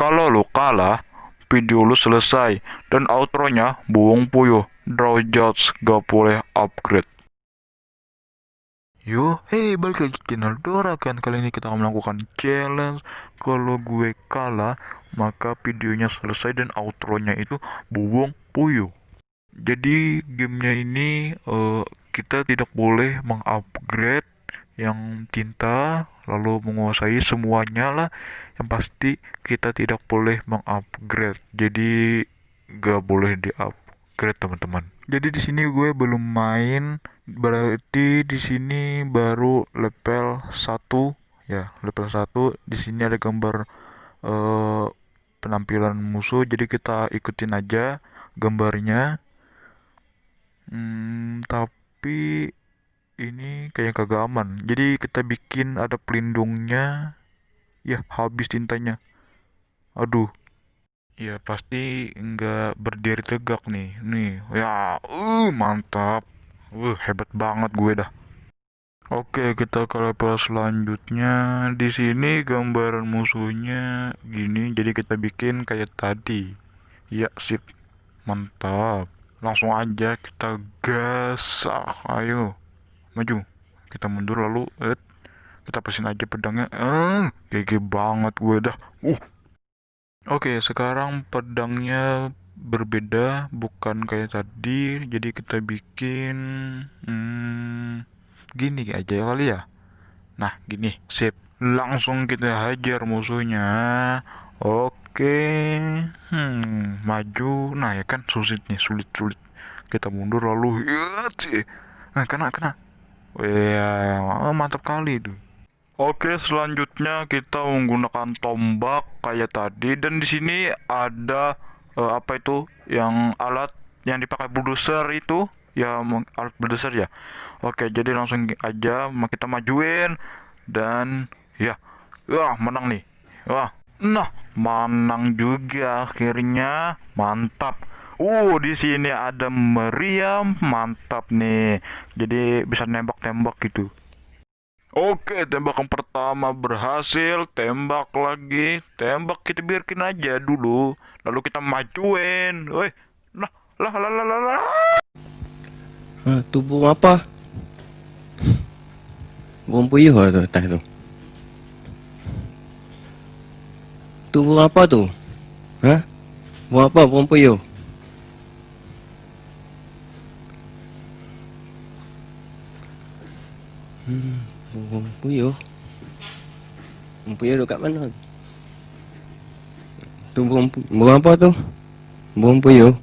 Kalau lu kalah, video lu selesai dan outronya buang puyuh. Draw judge gak boleh upgrade. Yo, hey, balik lagi ke channel Dora kan. Kali ini kita akan melakukan challenge. Kalau gue kalah, maka videonya selesai dan outronya itu buang puyuh. Jadi gamenya ini kita tidak boleh mengupgrade yang cinta lalu menguasai semuanya lah. Yang pasti kita tidak boleh mengupgrade. Jadi gak boleh di-upgrade teman-teman. Jadi di sini gue belum main, berarti di sini baru level 1 ya, level 1. Di sini ada gambar eh, penampilan musuh, jadi kita ikutin aja gambarnya. Tapi ini kayak kagak aman. Jadi kita bikin ada pelindungnya. Ya, habis tintanya. Aduh. Ya pasti nggak berdiri tegak nih. Nih, ya, mantap. Hebat banget gue dah. Oke, kita ke level selanjutnya. Di sini gambaran musuhnya gini, jadi kita bikin kayak tadi. Ya, sip. Mantap. Langsung aja kita gasak. Ayo, maju. Kita mundur lalu kita pesin aja pedangnya. GG banget gue dah. Oke, sekarang pedangnya berbeda, bukan kayak tadi. Jadi kita bikin gini aja kali ya. Nah, gini, sip. Langsung kita hajar musuhnya. Oke. Maju. Nah, ya kan sulit nih, sulit. Kita mundur lalu sih. Nah, kena. Wah, mantap kali tuh. Oke, selanjutnya kita menggunakan tombak kayak tadi, dan di sini ada apa itu yang alat yang dipakai bulldozer itu ya, alat bulldozer ya. Oke, jadi langsung aja kita majuin dan ya, wah menang nih. Wah, nah menang juga akhirnya, mantap. Di sini ada meriam, mantap nih. Jadi bisa nembak-tembak gitu. Oke, tembakan pertama berhasil, tembak lagi, tembak kita biarkin aja dulu, lalu kita majuin. Woi, lah, lah. Tu burung apa? Burung puyuh tu atas tu. Tu burung apa tu? Ha? Burung apa? Burung puyuh. Burung puyuh. Burung puyuh duduk kat mana? Tu burung apa tu? Burung puyuh.